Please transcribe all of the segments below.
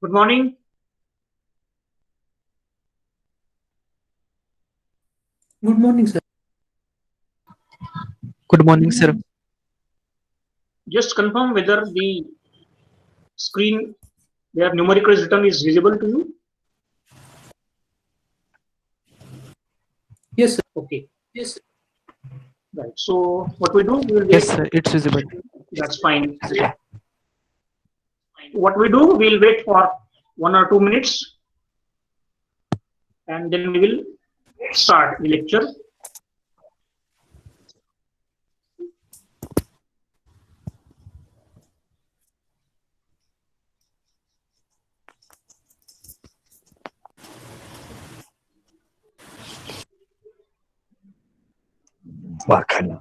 Good morning. Good morning, sir. Good morning, sir. Just confirm whether the screen where numerical is written is visible to you. Yes, sir. Okay. Yes. Right. So what we do, we will Yes, wait. sir. It's visible. That's fine. What we do, we'll wait for 1 or 2 minutes, and then we will start the lecture. Bakana.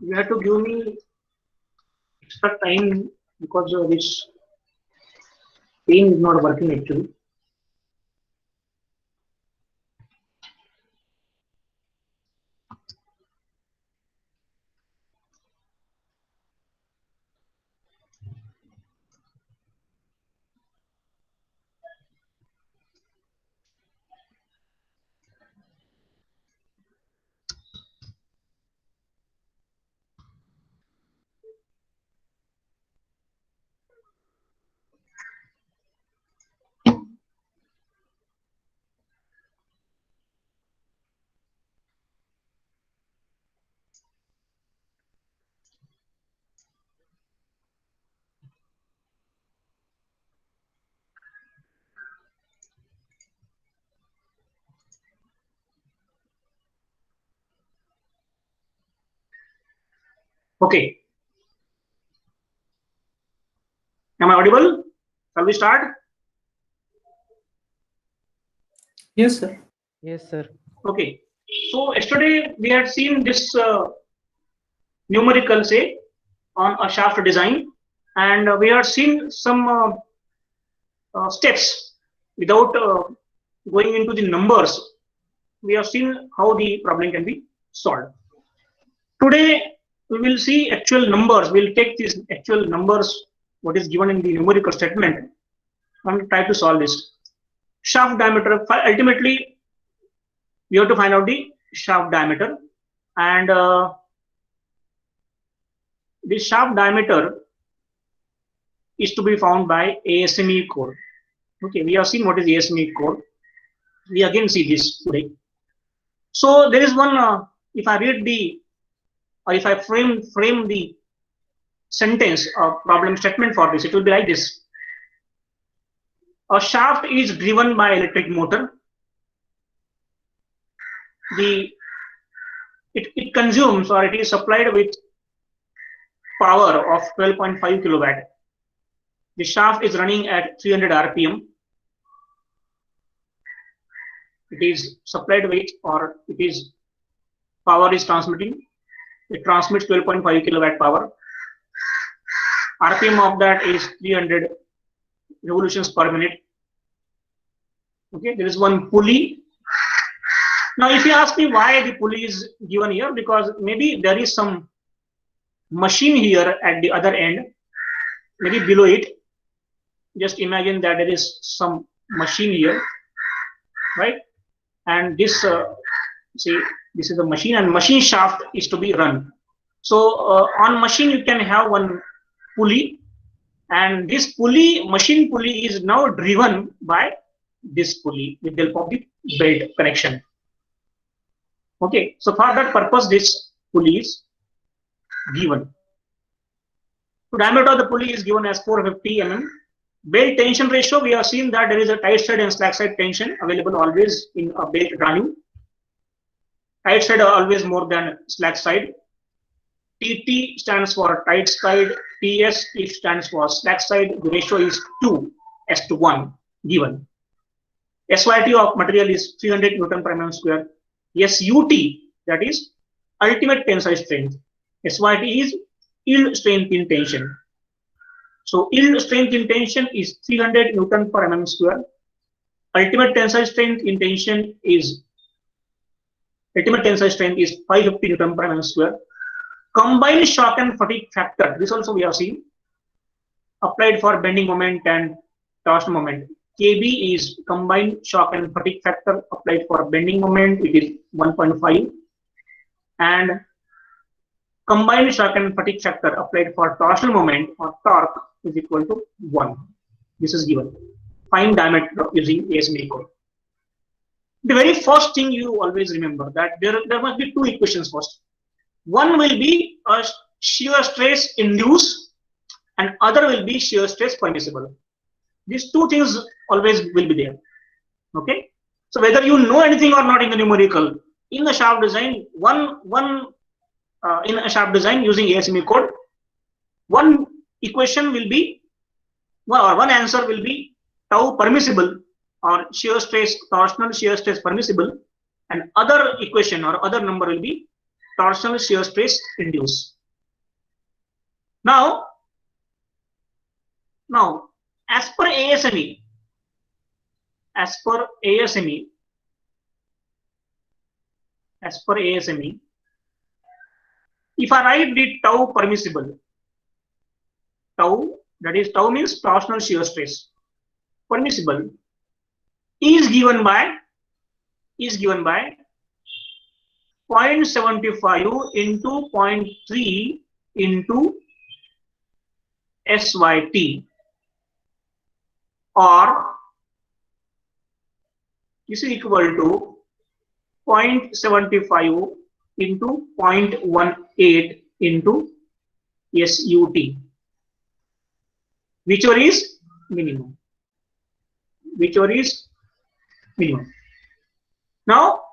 You have to give me extra time because this pen is not working actually. Okay. Am I audible? Shall we start? Yes, sir. Yes, sir. Okay. So yesterday we had seen this numerical say on a shaft design, and we had seen some steps without going into the numbers. We have seen how the problem can be solved. Today we will see actual numbers. We'll take these actual numbers, what is given in the numerical statement, and try to solve this. Shaft diameter, ultimately we have to find out the shaft diameter, and the shaft diameter is to be found by ASME code. Okay, we have seen what is ASME code. We again see this today. So there is one, if I read the, or if I frame the sentence or problem statement for this, it will be like this. A shaft is driven by electric motor. It consumes, or it is supplied with power of 12.5 kilowatt. The shaft is running at 300 RPM. It is supplied with, or it is power is transmitting. It transmits 12.5 kilowatt power. RPM of that is 300 revolutions per minute. Okay, there is one pulley. Now, if you ask me why the pulley is given here, because maybe there is some machine here at the other end, maybe below it. Just imagine that there is some machine here, right? And this, see, this is the machine, and machine shaft is to be run. So on machine you can have one pulley, and this pulley, machine pulley, is now driven by this pulley with the help of the belt connection. Okay, so for that purpose this pulley is given. So diameter of the pulley is given as 450 mm. Belt tension ratio, we have seen that there is a tight side and slack side tension available always in a belt drawing. Tight side are always more than slack side. TT stands for tight side. TS it stands for slack side. The ratio is 2:1 given. SYT of material is 300 Newton per mm square. SUT, that is ultimate tensile strength. SYT is yield strength in tension. So yield strength in tension is 300 Newton per mm square. Ultimate tensile strength in tension is 550 Newton per mm square. Combined shock and fatigue factor, this also we have seen, applied for bending moment and torsion moment. KB is combined shock and fatigue factor applied for bending moment, it is 1.5, and combined shock and fatigue factor applied for torsional moment or torque is equal to 1. This is given. Find diameter using ASME code. The very first thing you always remember that there must be two equations first. One will be a shear stress induced and other will be shear stress permissible. These two things always will be there. Okay. So whether you know anything or not in the numerical, in the shaft design, in a shaft design using ASME code, one equation will be, or one answer will be tau permissible or shear stress, torsional shear stress permissible, and other equation or other number will be torsional shear stress induced. Now, as per ASME, if I write the tau permissible, tau, that is tau means torsional shear stress, permissible, is given by 0.75 into 0.3 into SYT, or this is equal to 0.75 into 0.18 into SUT, whichever is minimum. Now,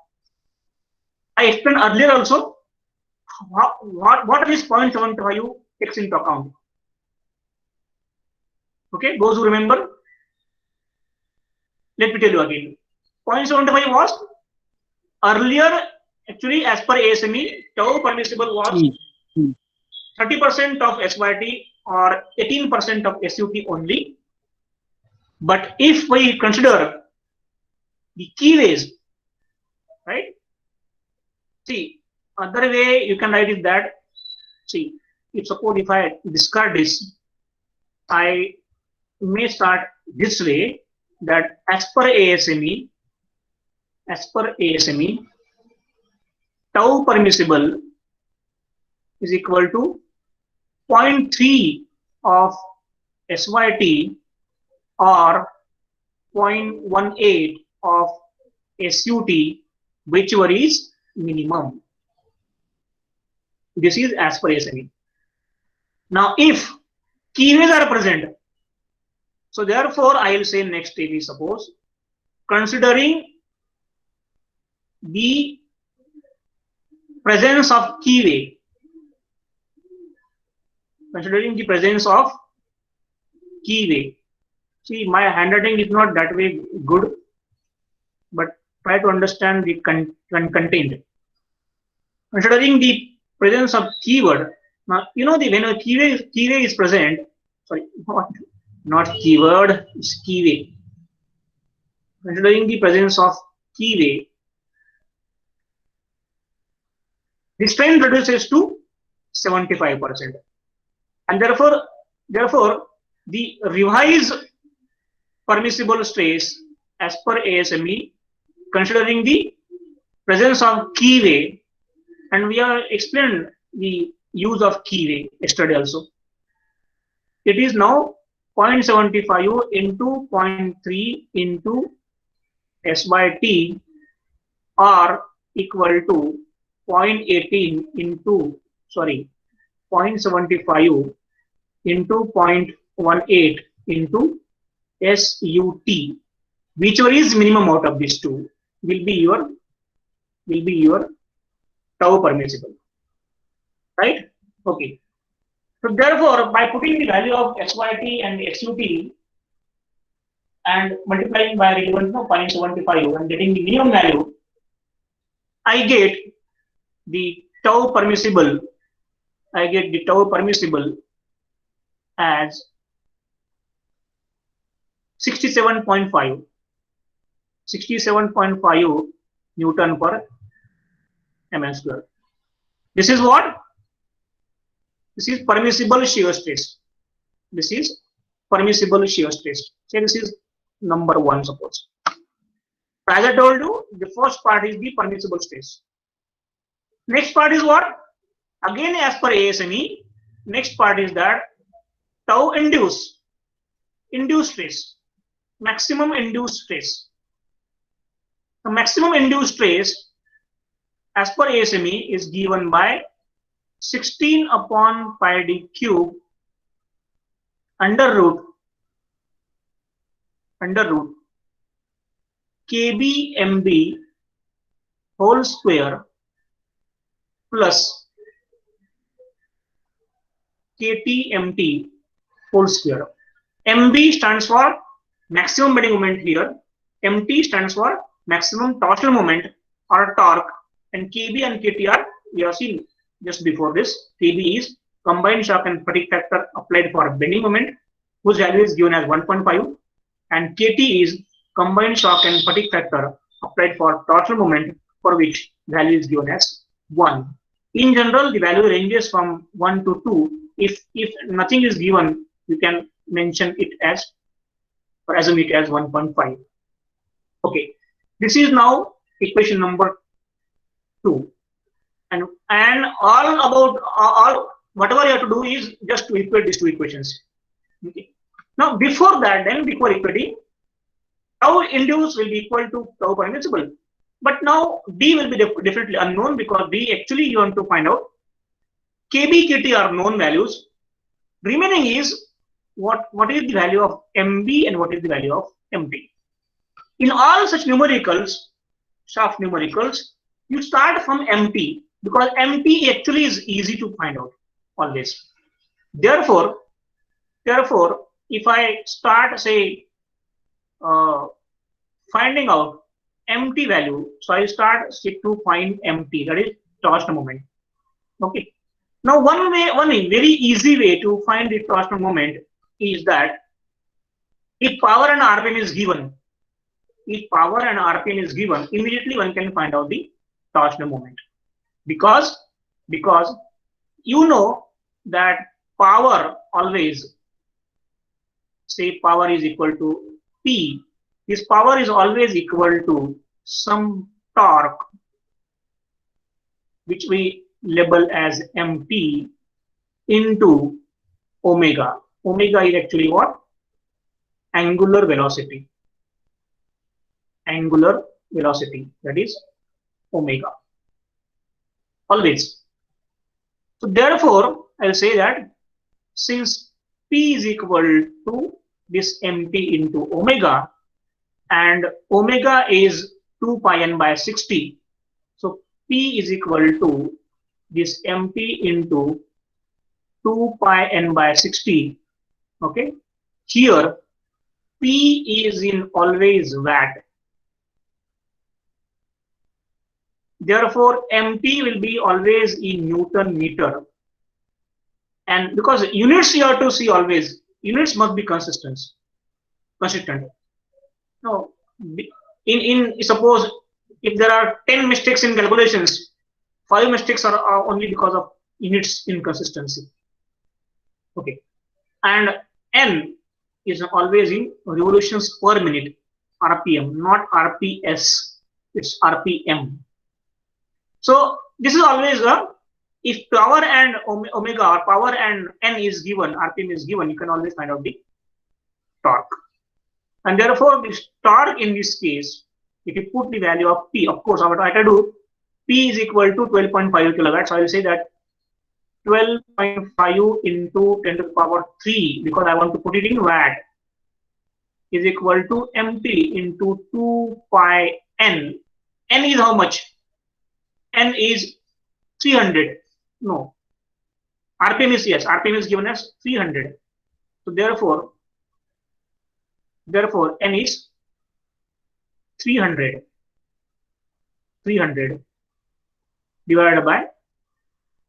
I explained earlier also what are these 0.75 takes into account? Okay, those who remember, let me tell you again. 0.75 was earlier, actually, as per ASME, tau permissible was 30% of SYT or 18% of SUT only. But if we consider the keyways, right? See, other way you can write is that, see, if I discard this, I may start this way, that as per ASME, tau permissible is equal to 0.3 of SYT or 0.18 of SUT, whichever is minimum. This is as per ASME. Now, if keyways are present, so therefore I will say next step is, suppose, considering the presence of keyway, See, my handwriting is not that way good, but try to understand the content. Considering the presence of keyword, now you know, when a keyway is present, sorry, not keyword, it's keyway. Considering the presence of keyway, the strength reduces to 75%, and therefore the revised permissible stress as per ASME, considering the presence of keyway, and we have explained the use of keyway yesterday also. It is now 0.75 into 0.3 into SYT or equal to 0.18 into, 0.75 into 0.18 into SUT, whichever is minimum out of these two, will be your tau permissible, right? Okay. So therefore, by putting the value of SYT and SUT and multiplying by relevant 0.75 and getting the minimum value, I get the tau permissible. As 67.5 Newton per mm square. This is what? This is permissible shear stress. Say this is number 1, suppose. As I told you, the first part is the permissible stress. Next part is what? Again, as per ASME, next part is that tau induced stress, maximum induced stress. The maximum induced stress as per ASME is given by 16 upon pi d cube under root kbmb whole square plus ktmt whole square. MB stands for maximum bending moment here. MT stands for maximum torsional moment or torque, and KB and KT are, we have seen just before this. KB is combined shock and fatigue factor applied for bending moment, whose value is given as 1.5, and KT is combined shock and fatigue factor applied for torsional moment, for which value is given as 1. In general, the value ranges from 1 to 2. If nothing is given, you can mention it as, or assume it as 1.5. Okay, this is now equation number 2, and all whatever you have to do is just to equate these two equations. Okay. Now before equating, tau induced will be equal to tau permissible, but now D will be definitely unknown, because D actually you want to find out. KB, KT are known values. Remaining is what is the value of MB and what is the value of MT. In all such numericals, shaft numericals, you start from MT, because MT actually is easy to find out always. Therefore, if I start say finding out MT value, so I start to find MT, that is torsional moment. Okay. Now one very easy way to find the torsional moment is that if power and RPM is given, immediately one can find out the torsional moment, because you know that power always, say power is equal to P. This power is always equal to some torque, which we label as MT, into omega. Omega is actually what? Angular velocity. Angular velocity, that is omega. Always. So therefore, I'll say that since P is equal to this MT into omega, and omega is 2 pi n by 60, so P is equal to this MT into 2 pi n by 60. Okay, here P is in always watt. Therefore, MT will be always in Newton meter. And because units you have to see always, units must be consistent. No, in suppose if there are 10 mistakes in calculations, 5 mistakes are only because of units inconsistency. Okay, and N is always in revolutions per minute, RPM, not RPS. It's RPM. So this is always if power and omega or power and N is given, RPM is given, you can always find out the torque. And therefore, this torque in this case, if you put the value of P, of course, what I have to do, P is equal to 12.5 kilowatts. So I will say that 12.5 into 10 to the power 3, because I want to put it in watt, is equal to MT into 2 pi N. N is how much? N is 300. No. RPM is, yes, RPM is given as 300. So therefore, N is 300 divided by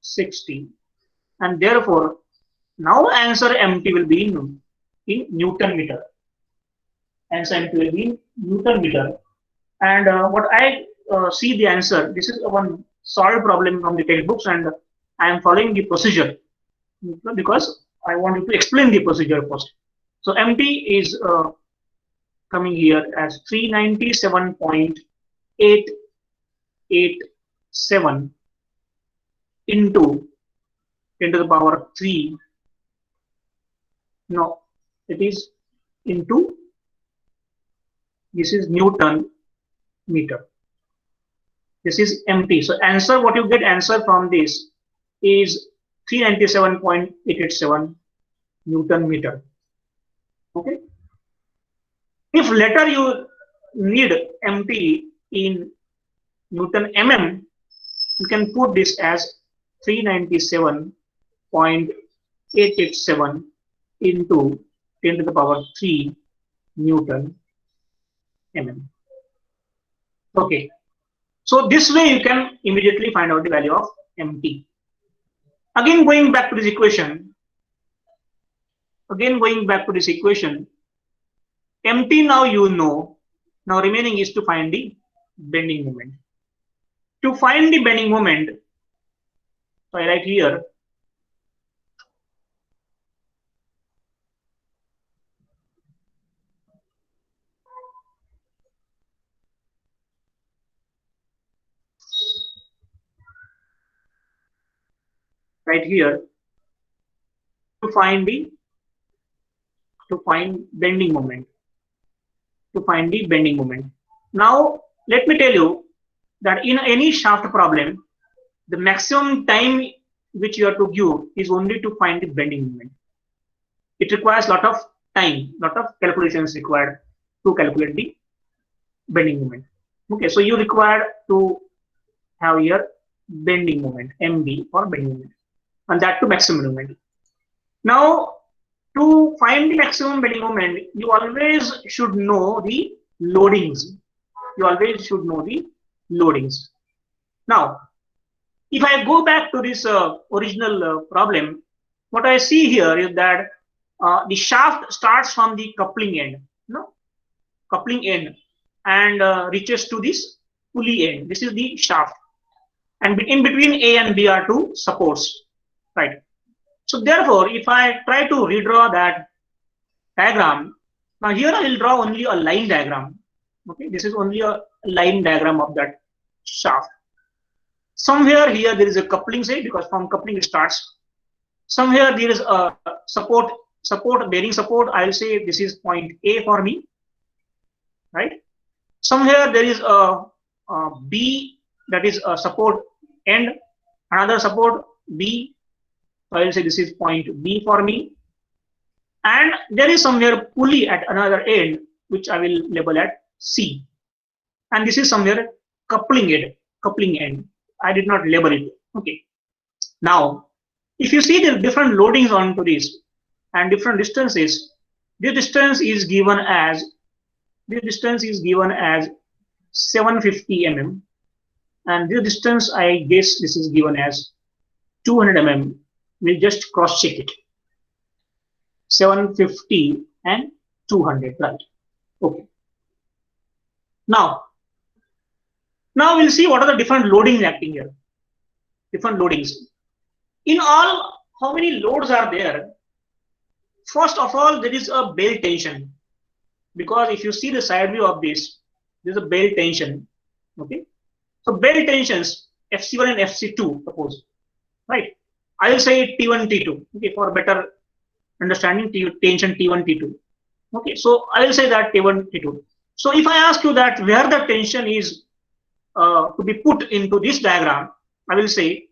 60. And therefore, now answer MT will be in Newton meter. Answer MT will be in Newton meter. And what I see the answer, this is one solved problem from the textbooks, and I am following the procedure because I wanted to explain the procedure first. So MT is coming here as 397.887 into 10 to the power 3. No, it is into, this is Newton meter. This is MT. So answer, what you get answer from this is 397.887 Newton meter. Okay. If later you need MT in Newton mm, you can put this as 397.887 into 10 to the power 3 Newton mm. Okay. So this way you can immediately find out the value of MT. Again going back to this equation, MT now you know, now remaining is to find the bending moment. To find the bending moment, so I write here, to find bending moment. Now let me tell you that in any shaft problem, the maximum time which you have to give is only to find the bending moment. It requires a lot of time, lot of calculations required to calculate the bending moment. Okay, so you require to have here bending moment, MB for bending moment, and that to maximum moment. Now, to find the maximum bending moment, you always should know the loadings. You always should know the loadings. Now, if I go back to this original problem, what I see here is that the shaft starts from the coupling end, coupling end, and reaches to this pulley end. This is the shaft, and in between A and B are two supports, right? So therefore, if I try to redraw that diagram, now here I will draw only a line diagram. Okay, this is only a line diagram of that shaft. Somewhere here there is a coupling, say, because from coupling it starts. Somewhere there is a support, bearing support. I will say this is point A for me, right? Somewhere there is a B, that is a support end, another support B. So I will say this is point B for me. And there is somewhere pulley at another end, which I will label at C. And this is somewhere coupling end. I did not label it. Okay. Now, if you see the different loadings onto this and different distances, this distance is given as 750 mm, and this distance, I guess this is given as 200 mm. We'll just cross check it. 750 and 200, right? Okay. Now we'll see what are the different loadings acting here. Different loadings. In all, how many loads are there? First of all, there is a belt tension. Because if you see the side view of this, there is a belt tension. Okay. So belt tensions, FC1 and FC2, suppose. Right. I will say T1, T2. Okay, for better understanding, tension T1, T2. Okay, so I will say that T1, T2. So if I ask you that where the tension is to be put into this diagram, I will say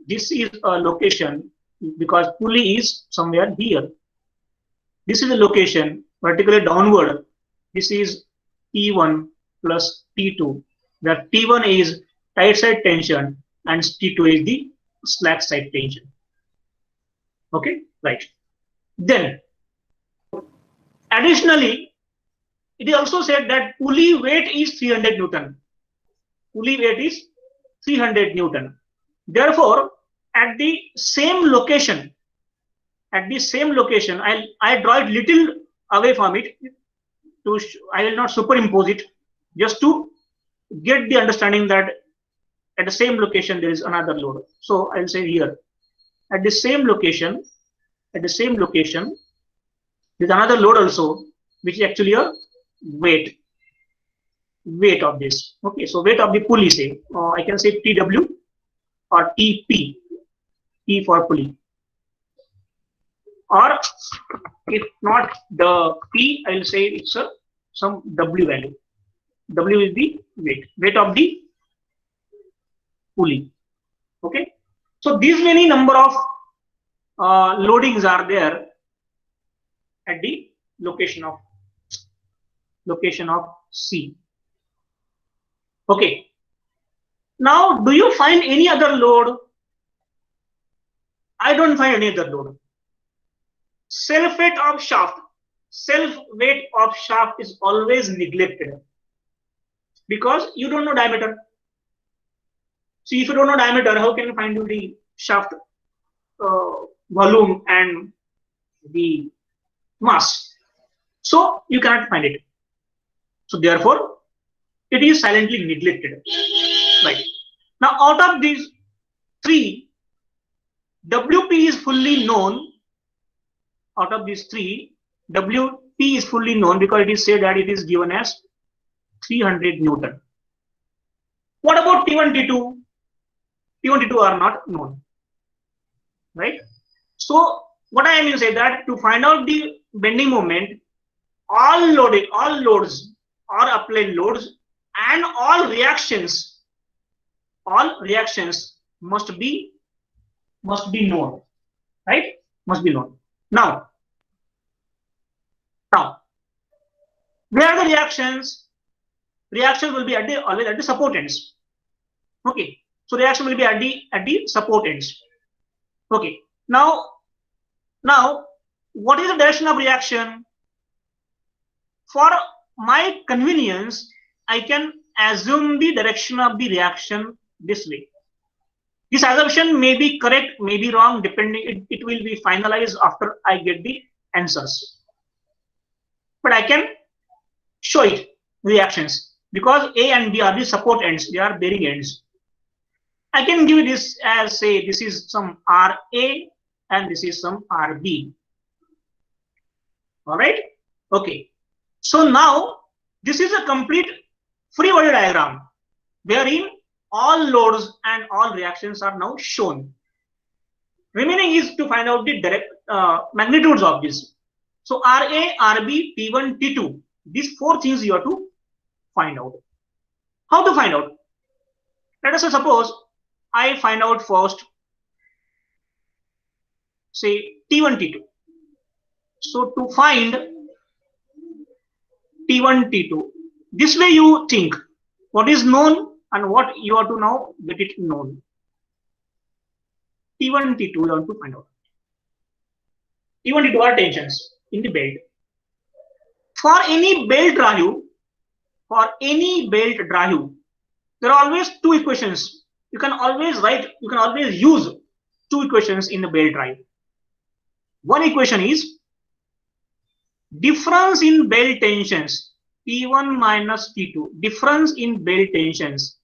this is a location because pulley is somewhere here. This is a location vertically downward. This is T1 plus T2. Where T1 is tight side tension and T2 is the slack side tension. Okay, right. Then, additionally, it is also said that pulley weight is 300 Newton. Pulley weight is 300 Newton. Therefore, at the same location, I draw it little away from it. I will not superimpose it, just to get the understanding that at the same location there is another load. So I will say here, at the same location, there's another load also, which is actually a weight of this. Okay, so weight of the pulley, say, I can say TW or TP, P for pulley. Or if not the P, I will say it's some W value. W is the weight of the pulley. Okay, so these many number of loadings are there at the location of C. Okay. Now, do you find any other load? I don't find any other load. Self-weight of shaft is always neglected because you don't know diameter. See, if you don't know diameter, how can you find the shaft volume and the mass? So you cannot find it. So therefore, it is silently neglected. Right. Now, out of these three, WP is fully known. Out of these three, WP is fully known because it is said that it is given as 300 Newton. What about T1, T2? T1, T2 are not known. Right? So, what I mean to say that to find out the bending moment, all loads, all applied loads, and all reactions must be known, right? Must be known. Now, where are the reactions? Reactions will be always at the support ends. Okay. So reaction will be at the support ends. Okay. Now, what is the direction of reaction? For my convenience, I can assume the direction of the reaction this way. This assumption may be correct, may be wrong, depending. It will be finalized after I get the answers. But I can show it reactions because A and B are the support ends. They are bearing ends. I can give this as, say, this is some RA and this is some RB. All right. Okay. So now this is a complete free body diagram wherein all loads and all reactions are now shown. Remaining is to find out the direct magnitudes of this. So RA, RB, T1, T2. These four things you have to find out. How to find out? Let us say suppose I find out first, say T1, T2. So to find T1, T2, this way you think what is known and what you have to now get it known. T1, T2 you want to find out. T1, T2 are tensions in the belt. For any belt drive, there are always two equations. You can always use two equations in the belt drive. One equation is difference in belt tensions, T1 minus T2, difference in belt tensions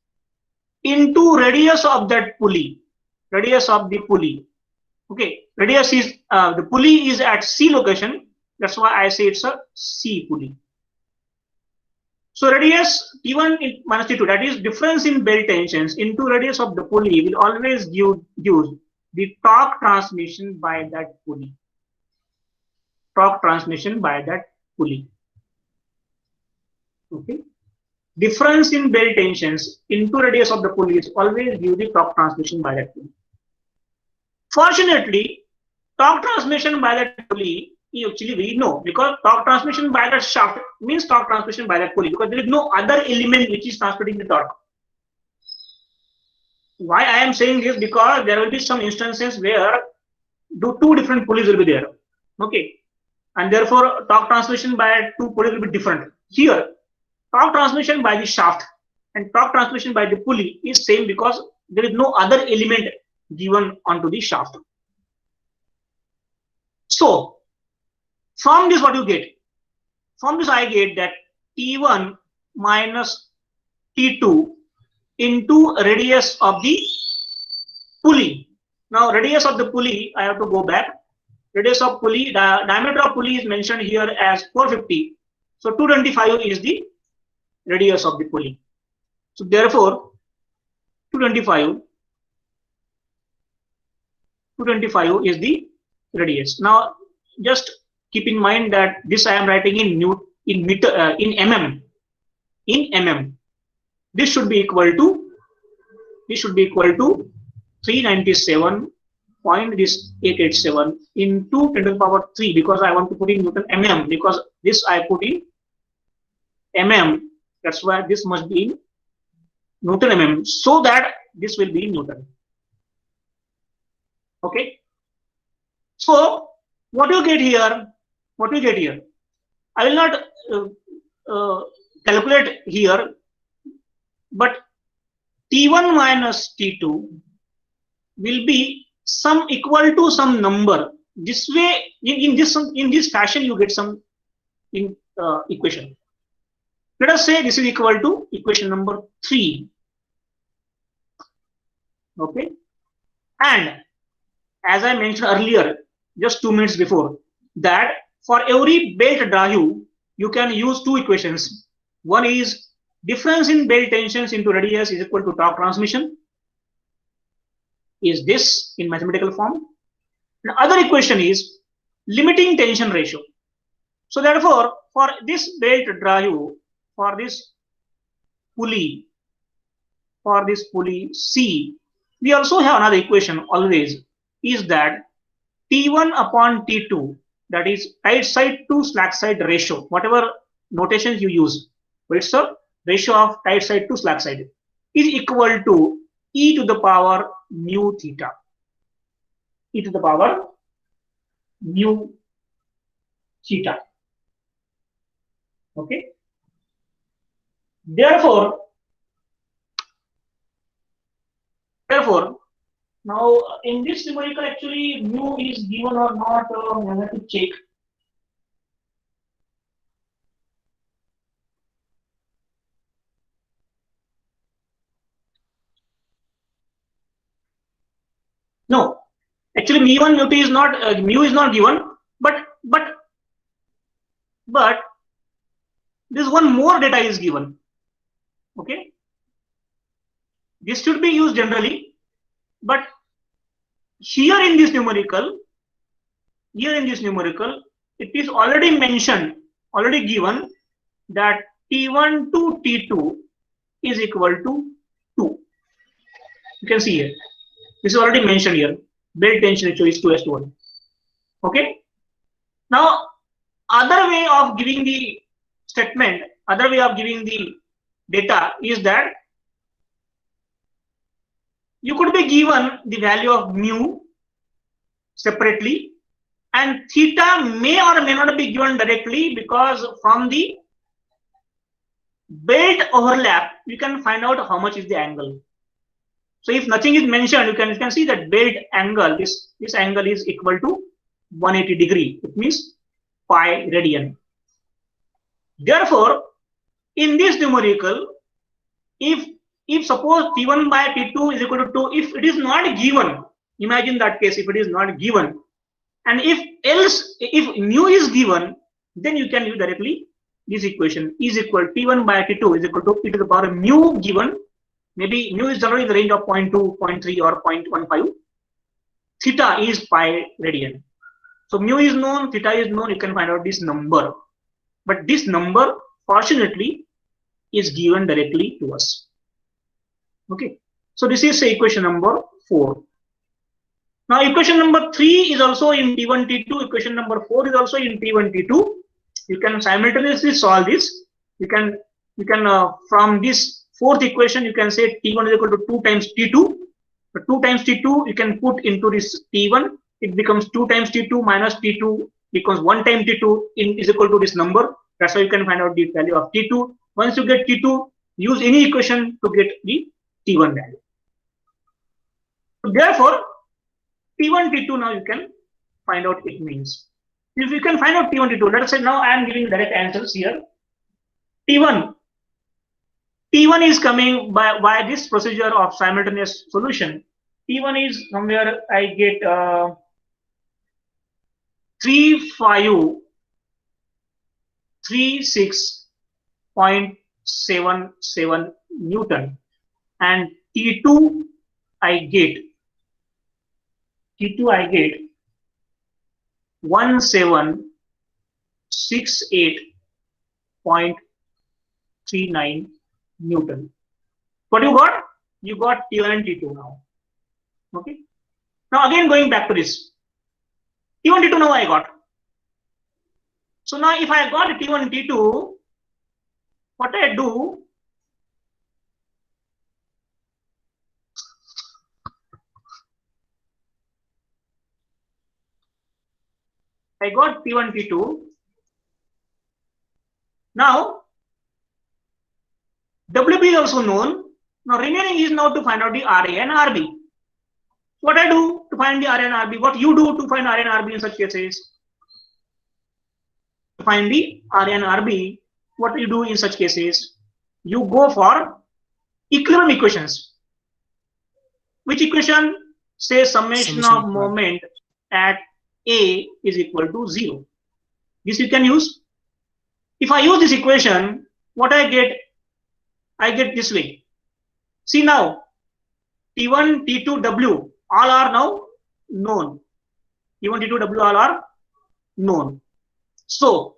into radius of that pulley, radius of the pulley. Okay, radius is, the pulley is at C location. That's why I say it's a C pulley. So radius T1 minus T2, that is difference in belt tensions into radius of the pulley, will always give the torque transmission by that pulley. Torque transmission by that pulley. Okay. Difference in belt tensions into radius of the pulley is always give the torque transmission by that pulley. Fortunately, torque transmission by that pulley, actually we know, because torque transmission by that shaft means torque transmission by that pulley, because there is no other element which is transmitting the torque. Why I am saying this? Because there will be some instances where two different pulleys will be there. Okay. And therefore, torque transmission by two pulleys will be different. Here, torque transmission by the shaft and torque transmission by the pulley is same because there is no other element given onto the shaft. So, from this what you get? From this I get that T1 minus T2 into radius of the pulley. Now, radius of the pulley, I have to go back. Radius of pulley, the diameter of pulley is mentioned here as 450. So 225 is the radius of the pulley. So therefore, 225 is the radius. Now just keep in mind that this I am writing in mm. In mm, this should be equal to 397.887 into 10 to the power 3, because I want to put in Newton mm, because this I put in mm. That's why this must be in Newton mm, so that this will be in Newton. Okay. So what you get here? I will not calculate here, but T1 minus T2 will be some equal to some number. This way, in this fashion, you get some equation. Let us say this is equal to equation number 3. Okay, and as I mentioned earlier, just 2 minutes before, that for every belt drive, you can use two equations. One is difference in belt tensions into radius is equal to torque transmission. Is this in mathematical form? The other equation is limiting tension ratio. So therefore, for this belt drive, for this pulley C, we also have another equation always, is that T1 upon T2, that is tight side to slack side ratio, whatever notation you use, but it's a ratio of tight side to slack side, is equal to e to the power mu theta. E to the power mu theta. Okay. Therefore, now in this numerical actually mu is given or not, I have to check. No, actually mu is not given, but this one more data is given. Okay, this should be used generally, but here in this numerical, it is already mentioned, already given that T1 to T2 is equal to 2. You can see here. This is already mentioned here. Belt tension ratio is 2:1. Okay. Now, other way of giving the statement, other way of giving the data is that you could be given the value of mu separately, and theta may or may not be given directly, because from the belt overlap you can find out how much is the angle. So if nothing is mentioned, you can see that belt angle, this angle is equal to 180 degree. It means pi radian. Therefore, in this numerical, if suppose T1 by T2 is equal to 2, if it is not given, imagine that case, if it is not given, and if mu is given, then you can use directly this equation is equal T1 by T2 is equal to e to the power mu given. Maybe mu is generally in the range of 0.2, 0.3 or 0.15. Theta is pi radian. So mu is known, theta is known, you can find out this number. But this number, fortunately, is given directly to us. Okay. So this is equation number 4. Now equation number 3 is also in T1, T2. Equation number 4 is also in T1, T2. You can simultaneously solve this. You can from this fourth equation, you can say T1 is equal to 2 times T2. So 2 times T2 you can put into this T1. It becomes 2 times T2 minus T2 becomes 1 time T2 is equal to this number. That's how you can find out the value of T2. Once you get T2, use any equation to get the T1 value. So therefore, T1, T2 now you can find out it means. If you can find out T1, T2, let us say now I am giving direct answers here. T1 is coming by this procedure of simultaneous solution. T1 is somewhere I get 3536.77 Newton, and T2 I get 1768.39 Newton. What you got? You got T1 and T2 now. Okay. Now again going back to this. T1, T2 now I got. So now if I got T1 and T2, what I do? I got T1, T2. Now WB is also known. Now remaining is now to find out the RA and RB. What I do to find the RA and RB? What you do to find RA and RB in such cases? To find the RA and RB, what you do in such cases? You go for equilibrium equations. Which equation says summation of moment at A is equal to 0. This you can use. If I use this equation, what I get this way. See now, T1, T2, W all are now known. T1, T2, W all are known. So,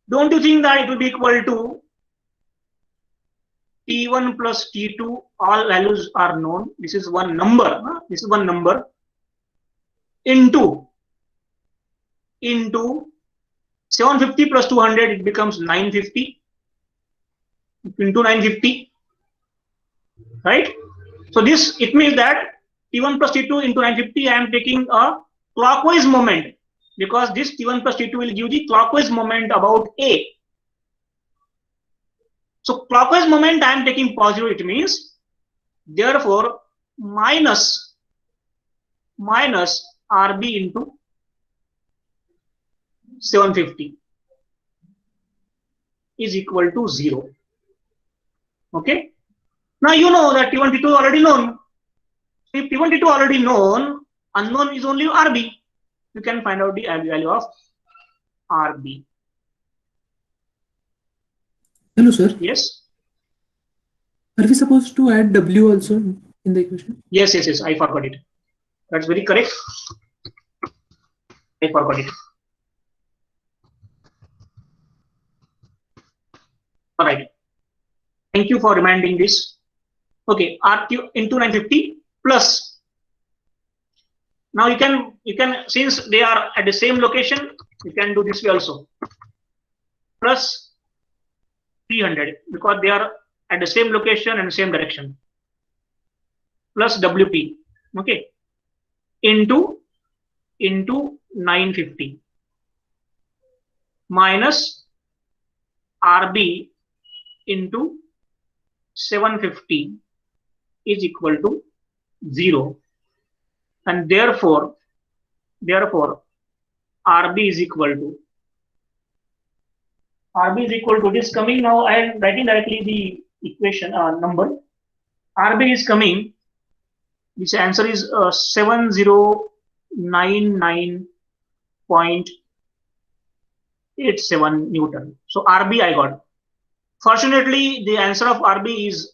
don't you think that it will be equal to T1 plus T2, all values are known. This is one number. This is one number into 750 plus 200, it becomes 950 into 950, right? So this, it means that T1 plus T2 into 950, I am taking a clockwise moment, because this T1 plus T2 will give the clockwise moment about A. So clockwise moment I am taking positive, it means therefore minus RB into 750 is equal to 0. Okay. Now you know that T1, T2 already known. If T1, T2 already known, unknown is only RB. You can find out the value of RB. Hello, sir. Yes. Are we supposed to add W also in the equation? Yes. I forgot it. That's very correct. I forgot it. All right. Thank you for reminding this. Okay, RQ into 950 plus. Now you can since they are at the same location, you can do this way also. Plus 300 because they are at the same location and same direction. Plus WP. Okay. Into 950 minus RB into 750 is equal to 0, and therefore RB is equal to this coming. Now I am writing directly the equation number. RB is coming. This answer is 7099.87 Newton. So RB I got. Fortunately, the answer of RB is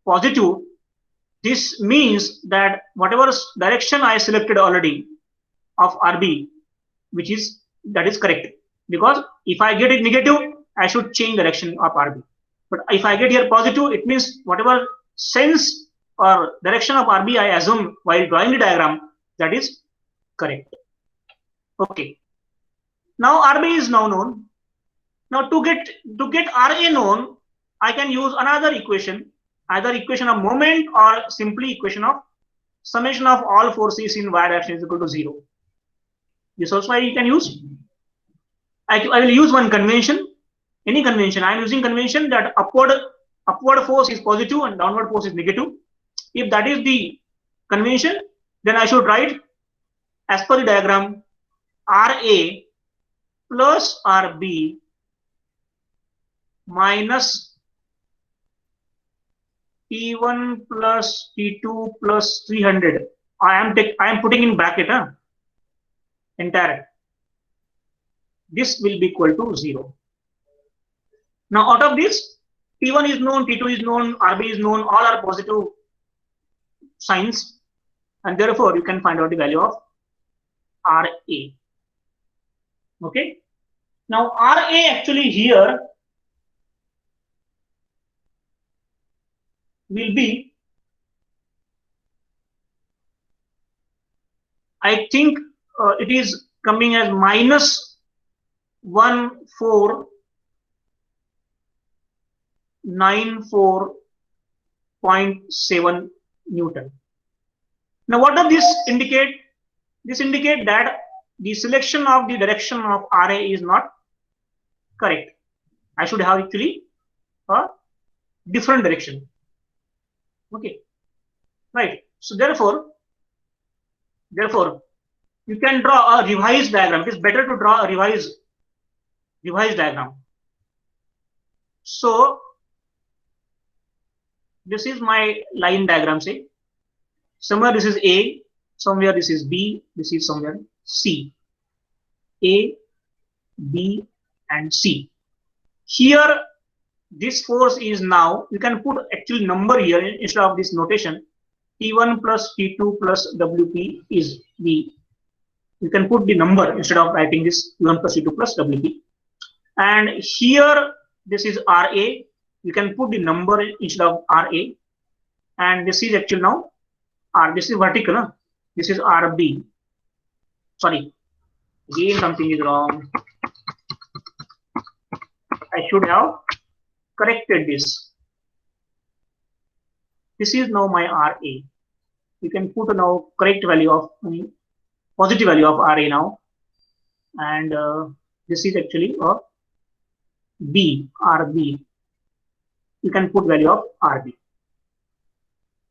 positive. This means that whatever direction I selected already of RB, that is correct. Because if I get it negative, I should change direction of RB. But if I get here positive, it means whatever sense or direction of RB I assume while drawing the diagram, that is correct. Okay. Now RB is now known. Now to get RA known, I can use another equation, either equation of moment or simply equation of summation of all forces in y direction is equal to 0. This also I can use. I will use one convention, any convention. I am using convention that upward force is positive and downward force is negative. If that is the convention, then I should write as per the diagram RA plus RB minus T1 plus T2 plus 300. I am putting in bracket entire. This will be equal to 0. Now out of this, T1 is known, T2 is known, RB is known, all are positive signs, and therefore you can find out the value of RA. Okay. Now RA actually here will be, I think it is coming as minus 1494.7 Newton. Now what does this indicate? This indicates that the selection of the direction of RA is not correct. I should have actually a different direction. Okay, right. So therefore you can draw a revised diagram. It is better to draw a revised diagram. So this is my line diagram. Say somewhere this is A, somewhere this is B, this is somewhere C. A, B, and C. Here this force is now, you can put actual number here instead of this notation. T1 plus T2 plus WP is B. You can put the number instead of writing this T1 plus T2 plus WP. And here this is RA. You can put the number instead of RA. And this is actually now this is vertical. This is RB. Sorry, again something is wrong. I should have corrected this. This is now my RA. You can put now correct value of positive value of RA now, and this is actually a B, RB. You can put value of RB.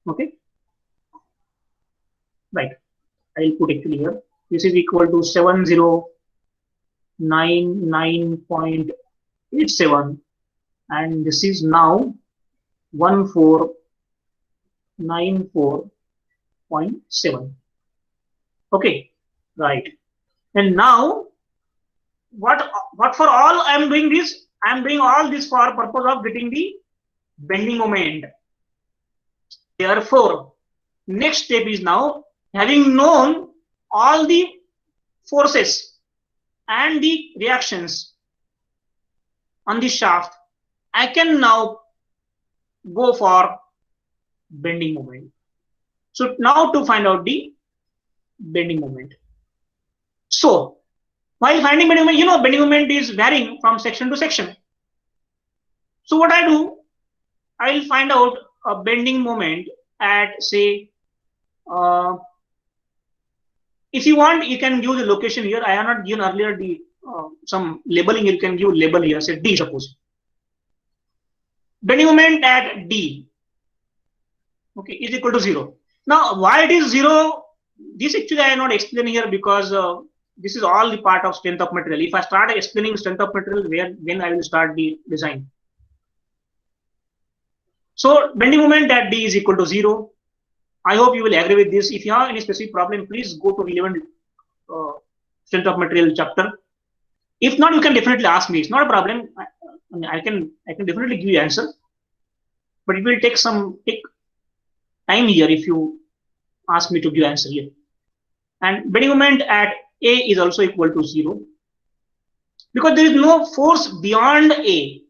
Okay, right. I'll put actually here. This is equal to 7099.87, and this is now 1494.7. Okay, right. And now what for all I am doing this? I am doing all this for purpose of getting the bending moment. Therefore, next step is now, having known all the forces and the reactions on the shaft, I can now go for bending moment. So now to find out the bending moment. So while finding bending moment, you know bending moment is varying from section to section. So what I do, I will find out a bending moment at, say, if you want, you can give the location here. I have not given earlier the some labeling. You can give label here, say D, suppose. Bending moment at D, okay, is equal to 0. Now, why it is 0? This actually I am not explaining here because this is all the part of strength of material. If I start explaining strength of material, when I will start the design. So bending moment at D is equal to 0. I hope you will agree with this. If you have any specific problem, please go to relevant strength of material chapter. If not, you can definitely ask me. It's not a problem. I can definitely give you answer, but it will take time here if you ask me to give answer here. And bending moment at A is also equal to 0 because there is no force beyond A.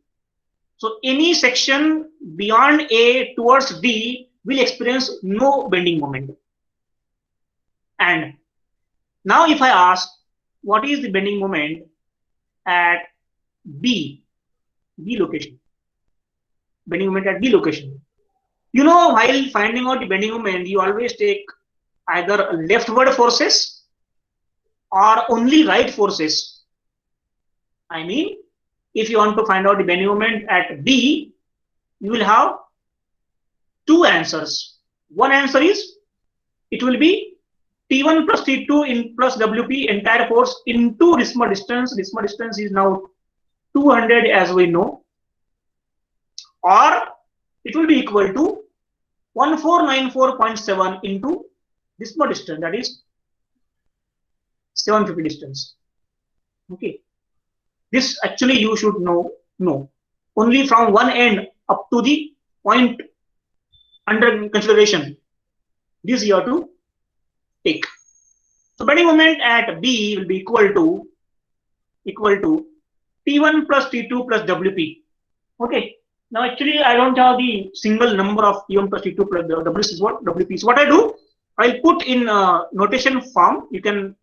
So any section beyond A towards D will experience no bending moment. And now if I ask what is the bending moment at B location, bending moment at B location. You know, while finding out the bending moment, you always take either leftward forces or only right forces. I mean, if you want to find out the bending moment at B, you will have two answers. One answer is, it will be T1 plus T2 in plus WP entire force into Risma distance. Risma distance is now 200 as we know. Or it will be equal to 1494.7 into Risma distance, that is 750 distance. Okay. This actually you should know. Only from one end up to the point under consideration. This you have to take. So bending moment at B will be equal to T1 plus T2 plus WP. Okay. Now actually I don't have the single number of T1 plus T2 plus WP is what WP is. What I do, I'll put in notation form. You can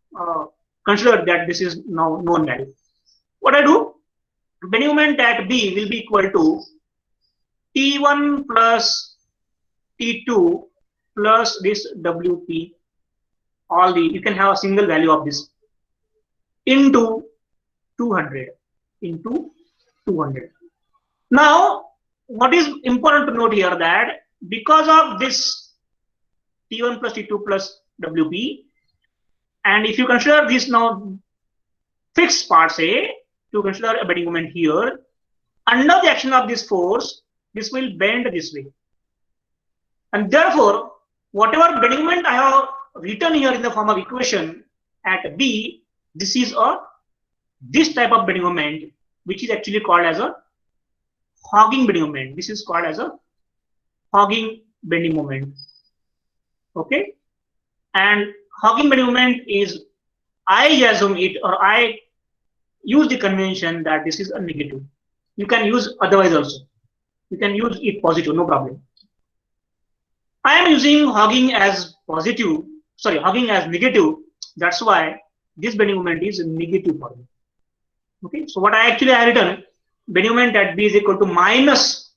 consider that this is now known value. What I do, bending moment at B will be equal to T1 plus T2 plus this WP, all the, you can have a single value of this, into 200, Now, what is important to note here that because of this T1 plus T2 plus WP, and if you consider this now fixed part, say, to consider a bending moment here, under the action of this force, this will bend this way. And therefore, whatever bending moment I have written here in the form of equation at B, this is this type of bending moment, which is actually called as a hogging bending moment. This is called as a hogging bending moment. Okay? And hogging bending moment is, I assume it, or I use the convention that this is a negative. You can use otherwise also. You can use it positive, no problem. I am using hogging as positive, sorry, hogging as negative. That's why this bending moment is negative for me. Okay, so what I actually have written, bending moment at B is equal to minus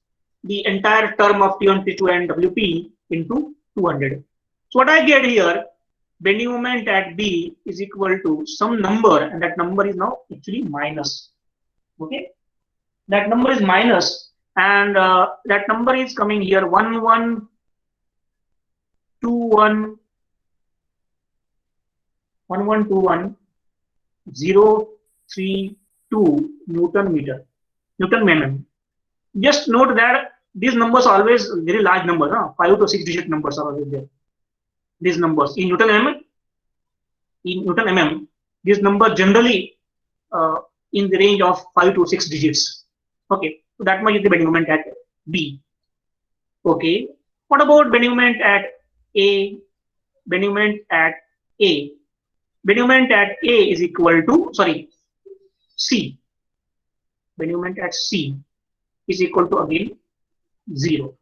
the entire term of T1, T2 and WP into 200. So what I get here, bending moment at B is equal to some number, and that number is now actually minus. Okay, that number is minus, and that number is coming here 1132 Newton mm. Just note that these numbers are always very large numbers, 5 to 6 digit numbers are always there. These numbers in Newton mm, these numbers generally in the range of 5 to 6 digits. Okay, so that much is the bending moment at B. Okay, what about bending moment at A? Bending moment at A. Bending moment at A is equal to, C. Bending moment at C is equal to again 0.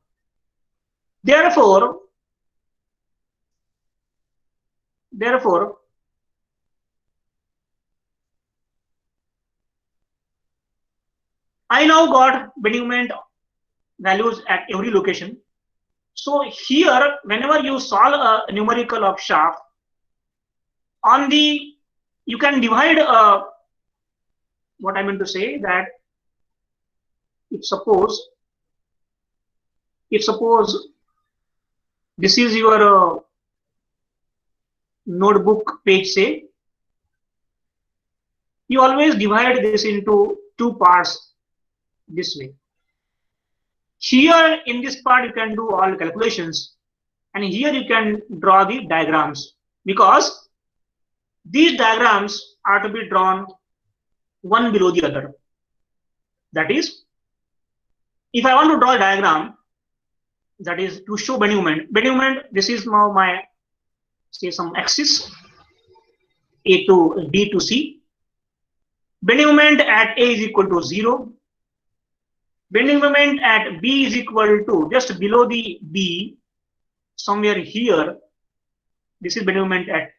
Therefore, I now got bending moment values at every location. So here, whenever you solve a numerical of shaft, you can divide what I meant to say that if suppose this is your notebook page, say, you always divide this into 2 parts this way. Here in this part you can do all calculations, and here you can draw the diagrams, because these diagrams are to be drawn one below the other. That is, if I want to draw a diagram that is to show bending moment, this is now my, say, some axis A to B to C. Bending moment at A is equal to 0. Bending moment at B is equal to just below the B, somewhere here. This is bending moment at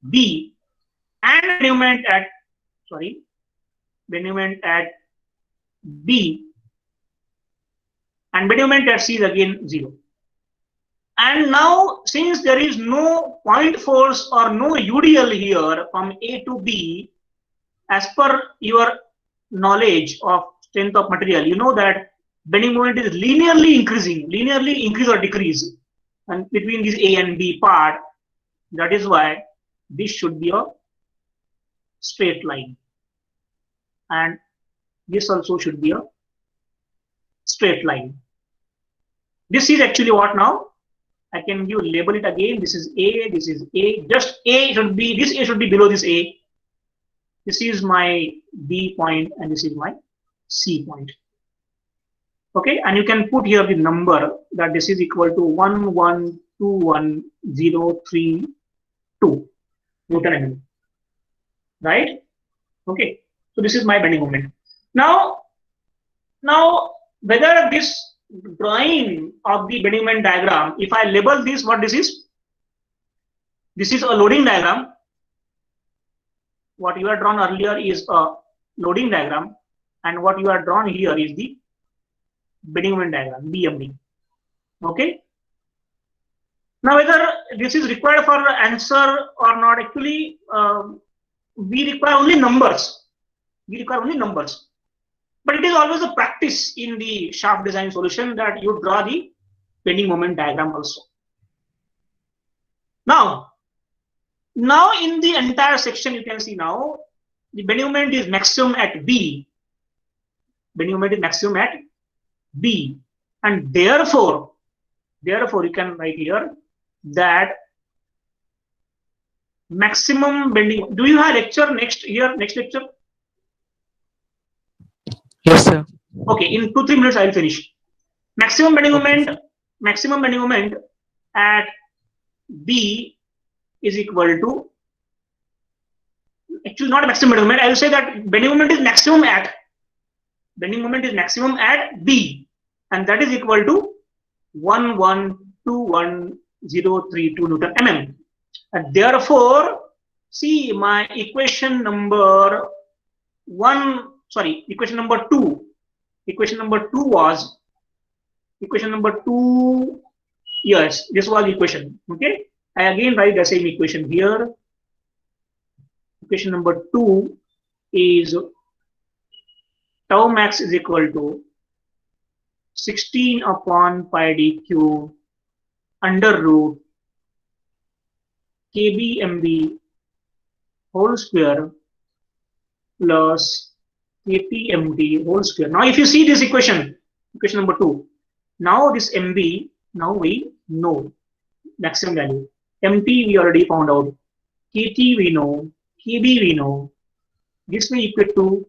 B, and bending moment at B, and bending moment at C is again 0. And now, since there is no point force or no UDL here from A to B, as per your knowledge of strength of material, you know that bending moment is linearly increase or decrease, and between this A and B part. That is why this should be a straight line, and this also should be a straight line. This is actually what now? I can label it again. This is A, this is A. Just A should be, this A should be below this A. This is my B point, and this is my C point. Okay, and you can put here the number that this is equal to 1121,032 Newton mm. Right? Okay, so this is my bending moment. Now whether this drawing of the bending moment diagram, if I label this, what this is? This is a loading diagram. What you have drawn earlier is a loading diagram, and what you have drawn here is the bending moment diagram, BMD. Okay. Now, whether this is required for answer or not, actually, we require only numbers. But it is always a practice in the shaft design solution that you draw the bending moment diagram also. Now in the entire section, you can see now the bending moment is maximum at B. Bending moment is maximum at B, and therefore you can write here that maximum bending. Do you have lecture next lecture? Yes, sir. Okay, in 2-3 minutes I will finish. Maximum bending moment at B is equal to, actually not maximum bending moment. I will say that bending moment is maximum at B, and that is equal to 1121,032 Newton mm. And therefore, see my equation number 2. Equation number 2 was Equation number 2, yes, this was equation. Okay, I again write the same equation here. Equation number 2 is tau max is equal to 16 upon pi d cube under root kbmb whole square plus kpmd whole square. Now, if you see this equation number 2, now this mb, now we know maximum value. mt we already found out. kt we know. kb we know. This will equate to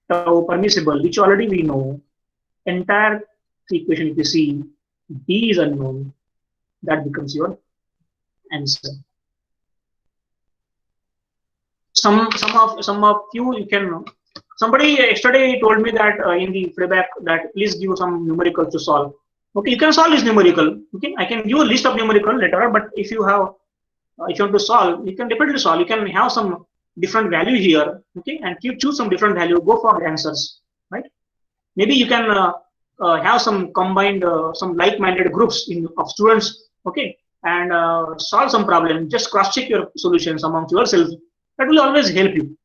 tau permissible, which already we know. Entire equation, if you see, d is unknown. That becomes your answer. Some of you can. Somebody yesterday told me that in the feedback that please give some numericals to solve. Okay, you can solve this numerical. Okay, I can give a list of numerical later, but if you have, if you want to solve, you can definitely solve. You can have some different value here. Okay, and choose some different value. Go for the answers. Right? Maybe you can have some combined, some like-minded groups of students. Okay, and solve some problem. Just cross-check your solutions amongst yourselves. That will always help you.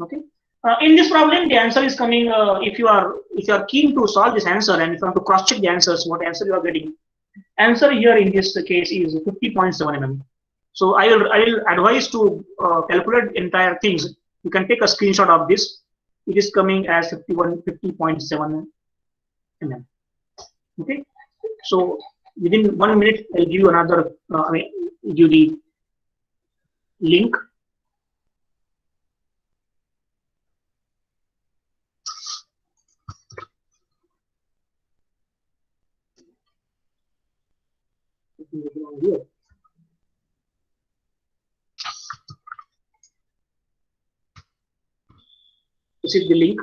Okay. In this problem, the answer is coming. If you are keen to solve this answer and if you want to cross-check the answers, what answer you are getting? Answer here in this case is 50.7 mm. So I will advise to calculate entire things. You can take a screenshot of this. It is coming as 50.7 mm. Okay. So within 1 minute, I'll give you another. Give the link. Here. This is the link.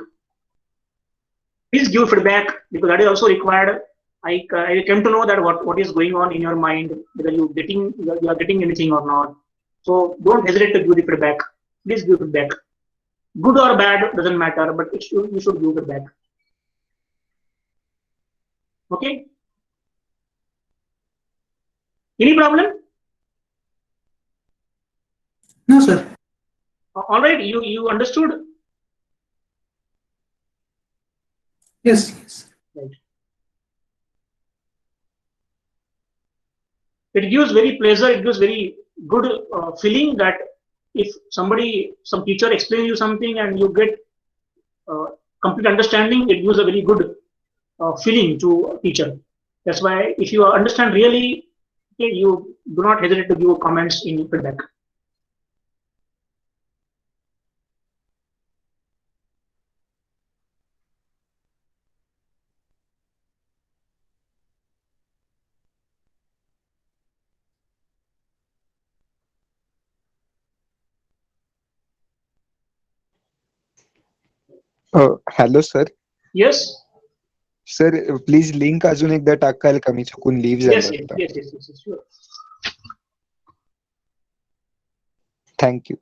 Please give feedback because that is also required. I came to know that what is going on in your mind, whether you are getting anything or not. So don't hesitate to give the feedback. Please give feedback. Good or bad doesn't matter, but you should give feedback. Okay. Any problem? No, sir. All right. You understood? Yes. Right. It gives very pleasure. It gives very good feeling that if some teacher explains you something and you get complete understanding, it gives a very good feeling to a teacher. That's why if you understand really, okay, you do not hesitate to give comments in feedback. Hello sir. Yes. Sir please link अजून एकदा टाकाल का? मी चुकून leave Yes. झालो. Yes. Sure. Thank you.